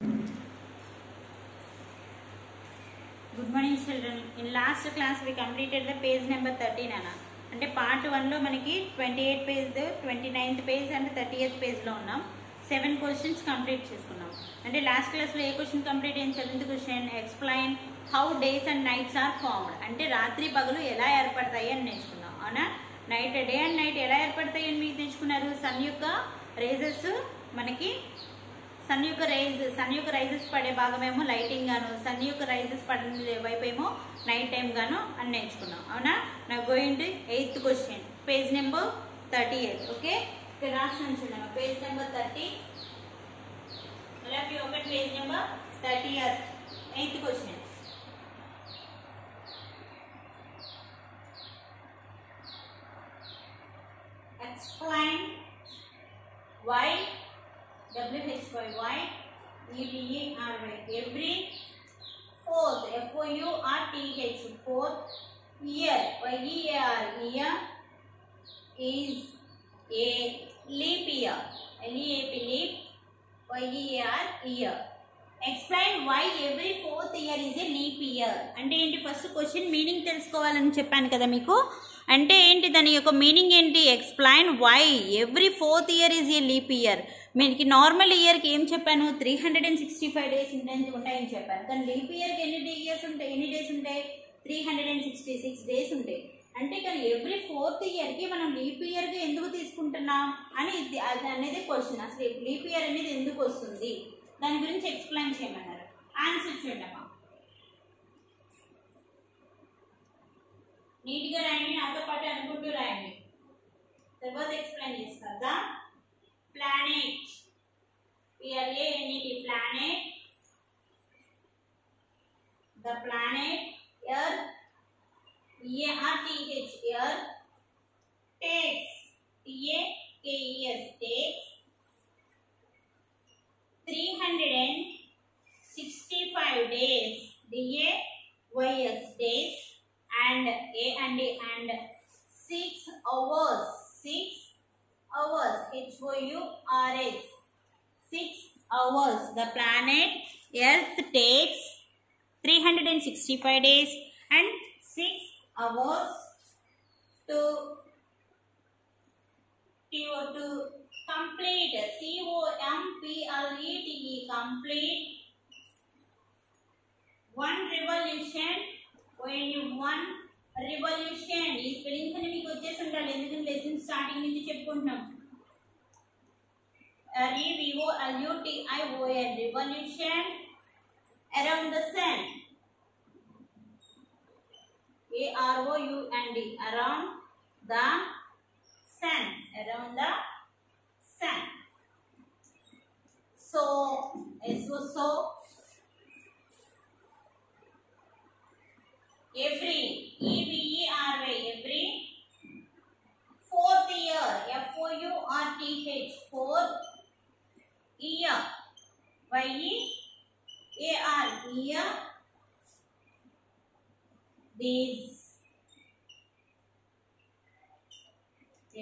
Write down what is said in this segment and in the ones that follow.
Good morning children. In last class we completed the page number 13 ana. అంటే part 1 లో మనకి 28 page 29th page and 30th page లో ఉన్నాం. 7 questions complete చేసుకున్నాం. అంటే లాస్ట్ క్లాస్ లో ఏ క్వశ్చన్ కంప్లీట్ అయింది? 7th question explain how days and nights are formed. అంటే రాత్రి పగలు ఎలా ఏర్పడతాయి అని నేర్చుకున్నాం. అవునా? నైట్ డే అండ్ నైట్ ఎలా ఏర్పడతాయి అని మీకు నేర్చుకున్నారు. సన్ యొక్క రేజెస్ మనకి సన్ యొక్క రైజెస్ పడే భాగమేమో లైటింగ్ గాను, సన్ యొక్క రైజెస్ పడే వైపు ఏమో నైట్ టైం గాను అని నేర్చుకున్నాం. అవునా? నా going to 8th question page number 38. Okay, ఇక్కడ రాసిన చూడండి page number 30. Open page number 30th 8th question. Explain why WHY EVERY every fourth FOURTH fourth year YEAR year is a leap year. LEAP leap YEAR year. Explain why every fourth year is a leap year. అంటే ఏంటి? First question meaning తెలుసుకోవాలని చెప్పాను కదా మీకు. అంటే ఏంటి దాని యొక్క మీనింగ్ ఏంటి? Explain why every fourth year is a leap year. మీకు నార్మల్ ఇయర్కి ఏం చెప్పాను? 365 డేస్ ఉంటాయని చెప్పాను. కానీ లీప్ ఇయర్కి ఎన్ని డేస్ ఉంటాయి? 366 డేస్ ఉంటాయి. అంటే కానీ ఎవ్రీ ఫోర్త్ ఇయర్కి మనం లీప్ ఇయర్గా ఎందుకు తీసుకుంటున్నాం అని అది అనేది క్వశ్చన్. అసలు లీప్ ఇయర్ అనేది ఎందుకు వస్తుంది దాని గురించి ఎక్స్ప్లెయిన్ చేయమన్నారు. ఆన్సర్ చూడమ్మా, నీట్గా రాయండి, నాతో పాటు అనుకుంటూ రాయండి, తర్వాత ఎక్స్ప్లెయిన్ చేస్తారు. The planet PLANET planet, the planet Earth EARTH Earth takes TAKES takes 365 days DAYS days and 6 hours HOURS 6 hours. The planet Earth takes 365 days and 6 hours to complete COMPLETE complete one revolution. One revolution ఈ spellings అన్ని మీకు వచ్చేసి ఉండాలి, ఎందుకంటే lesson starting నుంచి చెప్పుకుంటున్నాం. REVOLUTION revolution around the sun. AROUND around the sun. So every EVERY every fourth year FOURTH fourth year YEAR year these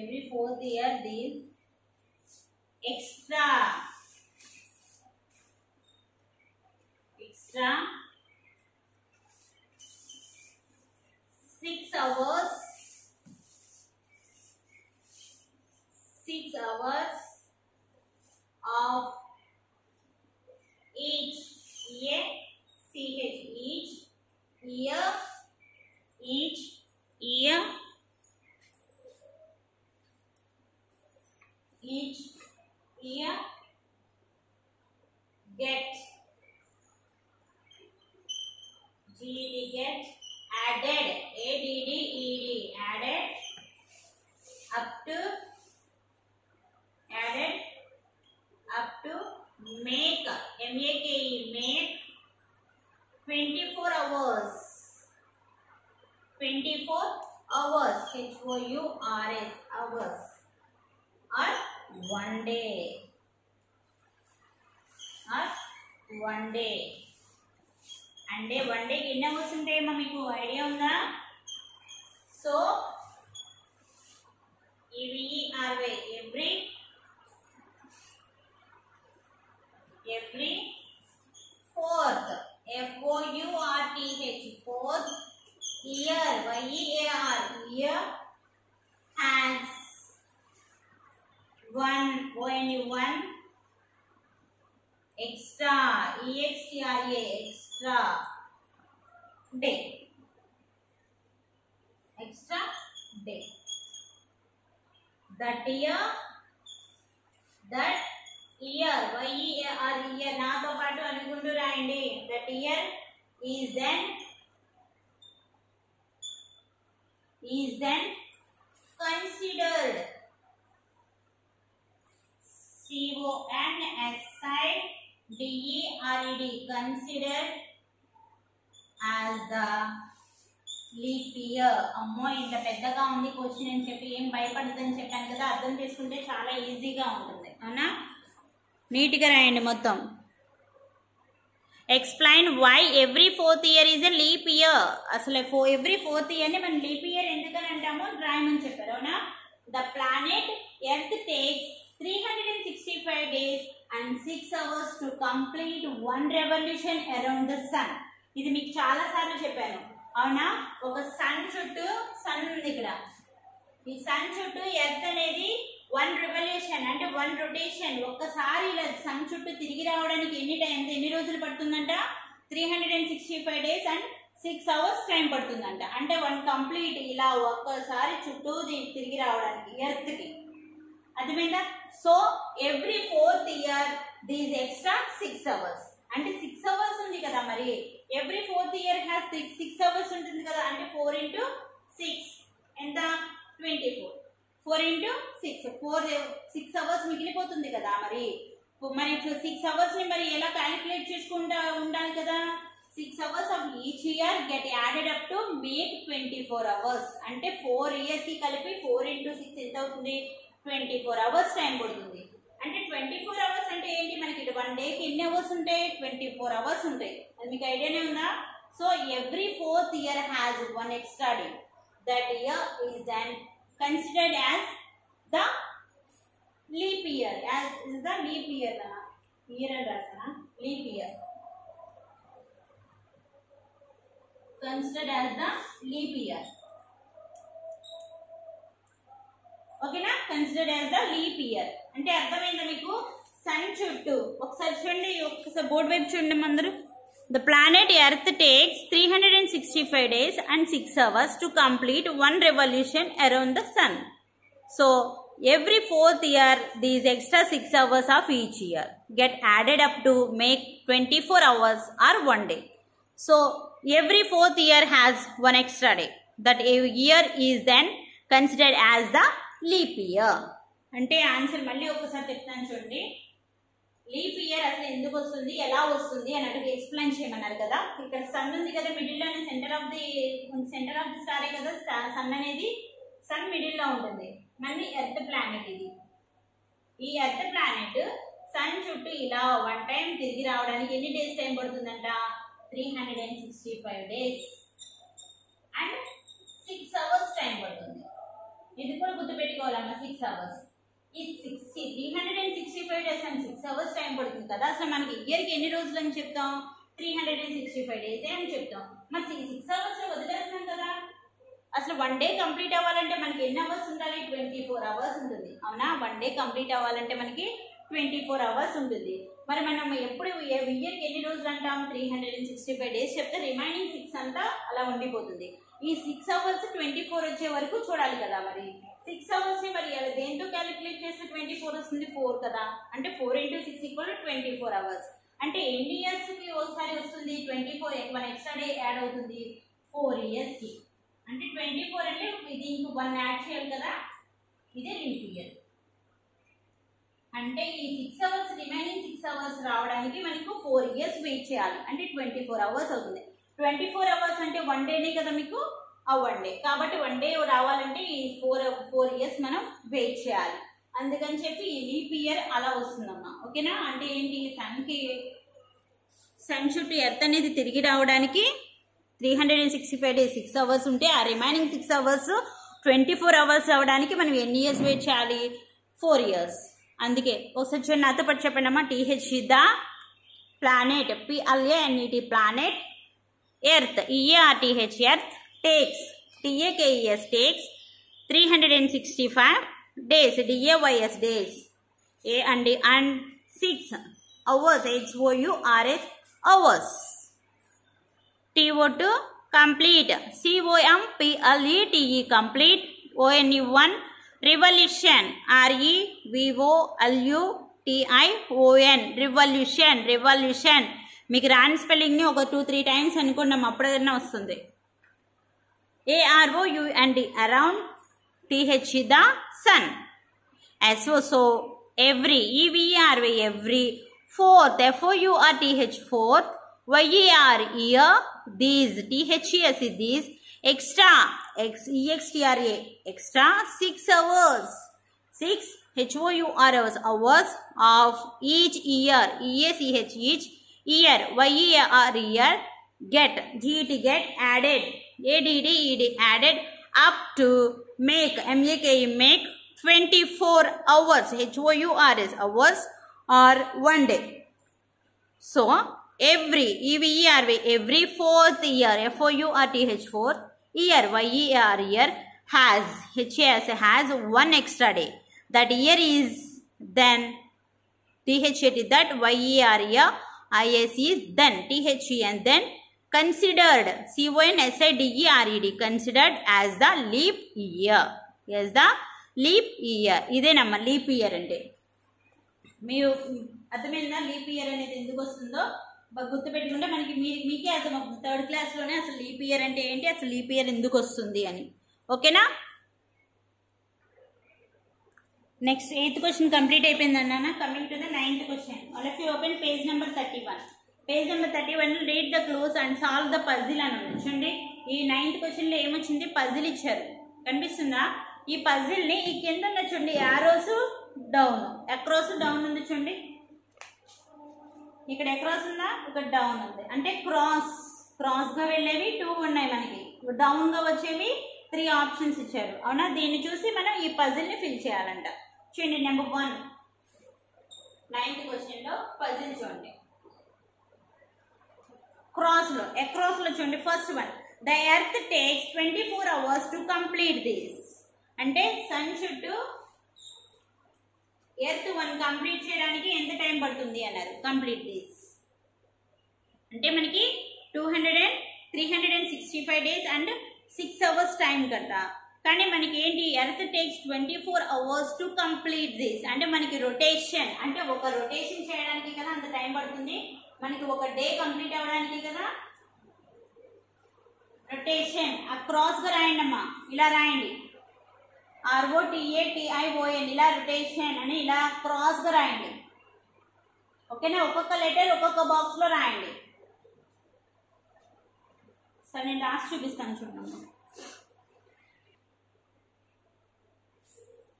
every fourth year these extra 6 hours of each year get added added up to make make 24 hours HOURS hours or one day అంటే one డేకి ఎన్ని hours ఉంటాయేమో మీకు idea ఉందా? So EVERY every extra, extra extra day, extra day. That year, year నాతో పాటు అనుకుంటూ రాయండి. That year is then considered, CONSIDERED, considered as the leap year. అమ్మో ఇంత పెద్దగా ఉంది క్వశ్చన్ అని చెప్పి ఏం భయపడదని చెప్పాను కదా, అర్థం చేసుకుంటే చాలా ఈజీగా ఉంటుంది. అవునా, నీట్గా రాయండి మొత్తం. Explain why every 4th year is a leap year. అసలు ఎవ్రీ 4th yearని మనం లీప్ ఇయర్ ఎందుకని అంటామో రాయమని చెప్పారు. అవునా, the planet Earth takes 365 days and 6 hours to complete one revolution around the sun. ఇది మీకు చాలా సార్లు చెప్పాను. అవునా, ఒక సన్ చుట్టూ, సన్ ఉంది ఇక్కడ, ఈ సన్ చుట్టూ ఎర్త్ అనేది 1 రెవల్యూషన్ అంటే 1 రొటేషన్, ఒక్కసారి ఇలా సన్ చుట్టూ తిరిగి రావడానికి ఎన్ని రోజులు పడుతుందంట? 365 days and 6 hours టైం పడుతుందంట. అంటే 1 కంప్లీట్ ఇలా ఒక్కసారి చుట్టూ తిరిగి రావడానికి ఎర్త్కి. అర్థమైందా? So every 4th year these extra 6 hours, అంటే 6 hours ఉంది కదా, మరి every 4th year has 6 hours ఉంటుంది కదా, అంటే 4 into 6 ఎంత? 24. 4 into 6 6 hours మిగిలిపోతుంది కదా. మరి 6 hours ని మరి ఎలా క్యాలిక్యులేట్ చేసుకుంటా ఉండాలి కదా. 6 hours of each year get added up to make 24 hours. అంటే 4 years కి కలిపి 4 into 6 ఎంత అవుతుంది? 24 hours టైం పడుతుంది. అంటే 24 hours అంటే ఏంటి? మనకి 1 డేకి ఎన్ని అవర్స్ ఉంటాయి? 24 hours ఉంటాయి. అది మీకు ఐడియానే ఉందా? So every 4th year has 1 extra day. That year is then considered as the leap year. As is the leap year na year and rasana leap year, considered as the leap year. Okay na, considered as the leap year. అంటే అర్థమైందా మీకు? Sun చుట్టూ ఒకసారి చూడండి, ఒకసారి board వైపు చూడండి అందరూ. The planet Earth takes 365 days and 6 hours to complete 1 revolution around the sun. So every 4th year these extra 6 hours of each year get added up to make 24 hours or 1 day. So every 4th year has 1 extra day. That year is then considered as the leap year. అంటే answer మళ్ళీ ఒకసారి చెప్తాను చూడండి. Leap year అసలు ఎందుకు వస్తుంది, ఎలా వస్తుంది అని అడిగి ఎక్స్ప్లెయిన్ చేయమన్నారు కదా. ఇక్కడ సన్ ఉంది కదా మిడిల్లోనే, సెంటర్ ఆఫ్ ది స్టారే కదా సన్ అనేది. సన్ మిడిల్లో ఉంటుంది. మళ్ళీ ఎర్త్ ప్లానెట్ ఇది. ఈ ఎర్త్ ప్లానెట్ సన్ చుట్టూ ఇలా 1 టైం తిరిగి రావడానికి ఎన్ని డేస్ టైం పడుతుందంట? 365 days అండ్ 6 hours టైం పడుతుంది. ఇది కూడా గుర్తుపెట్టుకోవాలమ్మా, 6 hours. ఈ 365 days అండ్ 6 hours టైం పడుతుంది కదా. అసలు మనకి ఇయర్కి ఎన్ని రోజులు అని చెప్తాం? 365 days అని చెప్తాం. మరి 6 hours లో వదిలేస్తున్నాం కదా. అసలు 1 day కంప్లీట్ అవ్వాలంటే మనకి ఎన్ని అవర్స్ ఉండాలి? 24 hours ఉంటుంది. అవునా, 1 day కంప్లీట్ అవ్వాలంటే మనకి 24 hours ఉంటుంది. మరి మనం ఎప్పుడు ఇయర్కి ఎన్ని రోజులు అంటాం? 365 days చెప్తే రిమైనింగ్ 6 అంతా అలా ఉండిపోతుంది. ఈ 6 hours 24 వచ్చే వరకు చూడాలి కదా. మరి 6 hours ని మరి దేంతో క్యాలిక్యులేట్ చేస్తే 24 వస్తుంది? 4 కదా. అంటే 4 into 6 = 24 hours. అంటే ఎన్ని ఇయర్స్ కి ఒకసారి వస్తుంది? 24. 1 ఎక్స్ట్రా డే యాడ్ అవుతుంది 4 years కి. అంటే 24 అంటే దీనికి 1 యాడ్ చేయాలి కదా. ఇదే లీప్ ఇయర్. అంటే ఈ 6 hours రిమైనింగ్ 6 hours రావడానికి మనకు 4 years వెయిట్ చేయాలి. అంటే 24 hours అవుతుంది. 24 hours అంటే 1 డేనే కదా మీకు ఆ 1 day. కాబట్టి 1 day రావాలంటే ఈ 4 years మనం వెయిట్ చేయాలి. అందుకని చెప్పి ఈ లీప్ ఇయర్ అలా వస్తుందమ్మా. ఓకేనా? అంటే ఏంటి? సన్ చుట్టూ ఎర్త్ అనేది తిరిగి రావడానికి 365 days 6 hours ఉంటే ఆ రిమైనింగ్ 6 hours 24 hours అవడానికి మనం ఎన్ని ఇయర్స్ వెయిట్ చేయాలి? 4 years. అందుకే ఒకసారి చూడండి, నాతో పాటు చెప్పండి అమ్మా. TH the planet, PLANET planet, earth EARTH earth takes TAKES takes 365 days DAYS days and 6 hours, HOURS, hours. TO2 complete, COMPLETE complete, ONE1 revolution, REVOLUTION revolution, revolution. మీకు రాని స్పెల్లింగ్ని ఒక 2-3 టైమ్స్ అనుకున్నాం, అప్పుడైనా వస్తుంది. AROUND around, TH the sun. SO so every, EVERY every, fourth, FOURTH fourth, YER year, these, THES these, extra, EXTRA extra, 6 hours, 6 HOURS hours of each year, EACH each year, YER year, get, GET get, added, ADD added, up to, make, MAKE make, 24 hours, HOURS hours, or 1 day. So every, EVERY every fourth year, FOURTH fourth year, YER year, has, HAS has 1 extra day. That year is then, THAT that, YER year, IS is then, THE and then, considered, CONSIDERED considered as the leap year. Yes, the leap year. ఇదేనమ్మా leap year అంటే. మీరు అర్థమైందా leap year అనేది ఎందుకు వస్తుందో గుర్తుపెట్టుకుంటే మనకి మీకే అర్థమవుతుంది. 3rd క్లాస్లోనే అసలు లీప్ ఇయర్ అంటే ఏంటి, అసలు లీప్ ఇయర్ ఎందుకు వస్తుంది అని. ఓకేనా? నెక్స్ట్ 8th క్వశ్చన్ కంప్లీట్ అయిపోయింది అన్న. Coming to the 9th question. All of you open page number 31. Page number 31 read the close and solve the puzzle అని ఉంది. చూడండి, ఈ 9th క్వశ్చన్లో ఏమొచ్చింది, పజిల్ ఇచ్చారు, కనిపిస్తుందా? ఈ పజిల్ని ఈ కింద ఉన్న చూడండి, యారోస్ డౌన్, అక్రాస్ డౌన్ ఉంది చూడండి, ఇక్కడ అక్రాస్ ఉందా, ఇక్కడ డౌన్ ఉంది. అంటే క్రాస్గా వెళ్ళేవి 2 ఉన్నాయి, మనకి డౌన్గా వచ్చేవి 3 ఆప్షన్స్ ఇచ్చారు. అవునా? దీన్ని చూసి మనం ఈ పజిల్ని ఫిల్ చేయాలంట. చూడండి, నెంబర్ 1 9th క్వశ్చన్లో పజిల్ చూడండి. అక్రాస్లో చూడండి, first one, the earth takes 24 hours to complete this. అంటే సన్ చుట్టూ ఎర్త్ 1 కంప్లీట్ చేయడానికి ఎంత టైం పడుతుంది అన్నారు. కంప్లీట్ దిస్ అంటే మనకి 365 డేస్ అండ్ 6 hours టైం కదా. కానీ మనకి ఏంటి, earth takes 24 hours to complete this. అంటే మనకి రొటేషన్, అంటే ఒక రొటేషన్ చేయడానికి కదా అంత టైం పడుతుంది. మనకి ఒక డే కంప్లీట్ అవ్వడానికి కదా రొటేషన్. అక్రాస్గా రాయండి అమ్మా, ఇలా రాయండి, ROTATION, ఇలా రొటేషన్ అని ఇలా క్రాస్గా రాయండి. ఓకేనా? ఒక్కొక్క లెటర్ ఒక్కొక్క బాక్స్లో రాయండి. సరే, నేను రాసి చూపిస్తాను చూడండి.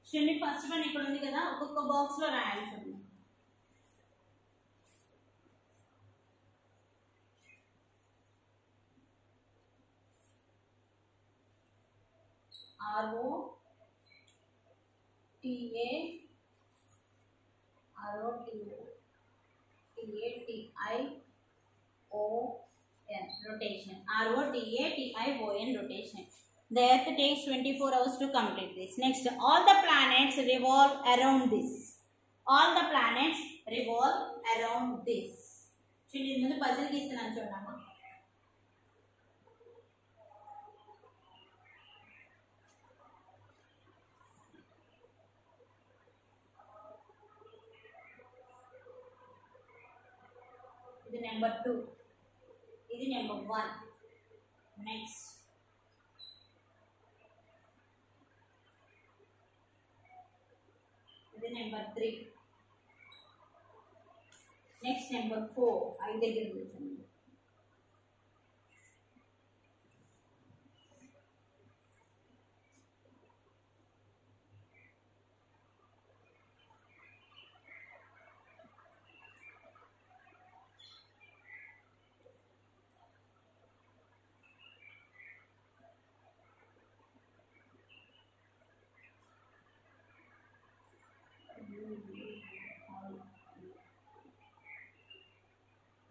చూడండి, ఫస్ట్ వన్ ఇక్కడ ఉంది కదా, ఒక్కొక్క బాక్స్లో రాయాలి చూడండి. rotation, ROTATION rotation. The earth takes 24 hours to complete this. Next, all the planets revolve around this. All the planets revolve around this. చూడండి, ముందు పజిల్ గీస్తున్నాను చూడమ్మా. ఇది నెంబర్ 2, ఇది నెంబర్ 1. నెక్స్ట్ ఇది నెంబర్ 3. Next number 4. 5 దగ్గర కూర్చోండి.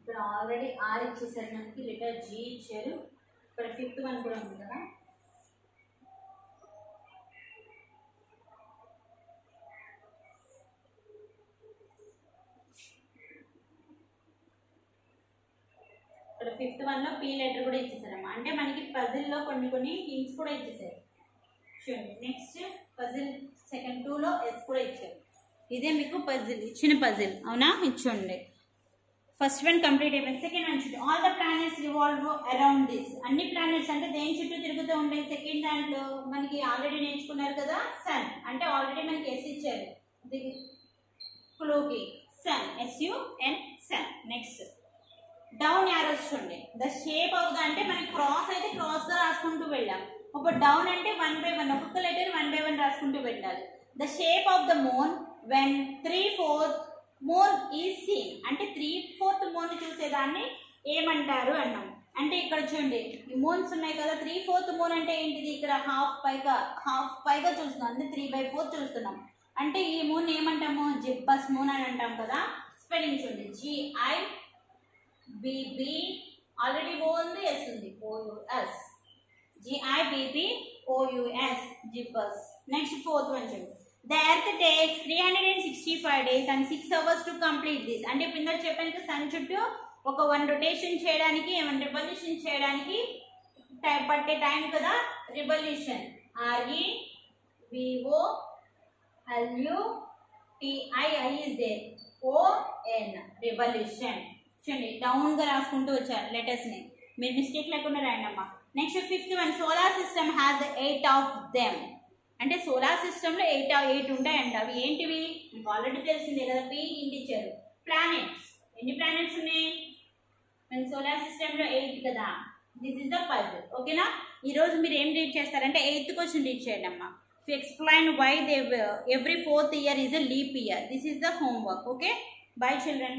ఇక్కడ ఆల్రెడీ ఆర్ ఇచ్చేసారు మనకి, లెటర్ జీ ఇచ్చారు. ఇక్కడ 5th వన్ కూడా ఉంది కదా. ఇక్కడ 5th వన్లో పీ లెటర్ కూడా ఇచ్చేసారమ్మా. అంటే మనకి పజిల్లో కొన్ని హింట్స్ కూడా ఇచ్చేసారు చూడండి. నెక్స్ట్ పజిల్ సెకండ్ 2లో ఎస్ కూడా ఇచ్చారు. ఇదే మీకు పజిల్ ఇచ్చిన పజిల్ అవునా, ఇచ్చోండి. ఫస్ట్ వన్ కంప్లీట్ అయిపోయింది. సెకండ్ వన్ చూడండి. All the planets revolve around this. అన్ని ప్లానెట్స్ అంటే దేని చుట్టూ తిరుగుతూ ఉంటాయి. సెకండ్ దాంట్లో మనకి ఆల్రెడీ నేర్చుకున్నారు కదా సన్, అంటే ఆల్రెడీ మనకి ఎస్ ఇచ్చారు క్లూకి. Sun SUN sun. Next down arrows చూడండి. ద షేప్ ఆఫ్ ద అంటే మనకి క్రాస్ అయితే క్రాస్ గా రాసుకుంటూ వెళ్ళాం. ఒక డౌన్ అంటే 1 by 1 ఒక్కొక్క లెటర్ 1 by 1 రాసుకుంటూ వెళ్ళాలి. The shape of the moon when 3/4 moon is seen. అంటే 3/4 మూన్ చూసేదాన్ని ఏమంటారు అన్నాం. అంటే ఇక్కడ చూడండి ఈ మూన్స్ ఉన్నాయి కదా. 3/4 మూన్ అంటే ఏంటిది, ఇక్కడ హాఫ్ పైగా చూస్తున్నాం, అంటే 3/4 చూస్తున్నాం. అంటే ఈ మూన్ ఏమంటాము, జిబ్బస్ మూన్ అని అంటాం కదా. స్పెల్లింగ్ చూడండి. GIBB ఆల్రెడీ ఓ ఉంది, ఎస్ ఉంది, OUS. GIBBOUS gibbous. Next 4th one చూడండి. The earth takes 365 days and 6 hours to complete this. అంటే కింద చెప్పాను సన్ చుట్టూ ఒక 1 రొటేషన్ చేయడానికి 1 రివల్యూషన్ చేయడానికి పట్టే టైం కదా revolution. REVOLUTII is there. ON revolution. చూడండి డౌన్ గా రాసుకుంటూ వచ్చారు లెటర్స్ ని, మీరు మిస్టేక్ లేకుండా రాయండి అమ్మా. Next 5th one. Solar system has 8 of them. అంటే సోలార్ సిస్టంలో 8 ఉంటాయండి. అవి ఏంటివి మీకు ఆల్రెడీ తెలిసిందే కదా. పీ ఇంటి ఇచ్చారు. ప్లానెట్స్ ఎన్ని ప్లానెట్స్ ఉన్నాయి మన సోలార్ సిస్టంలో 8 కదా. This is the puzzle. ఓకేనా. ఈరోజు మీరు ఏం రీడ్ చేస్తారంటే 8th క్వశ్చన్ రీడ్ చేయండి అమ్మా. To explain why every 4th year is a leap year. This is the homework. Okay. Bye children.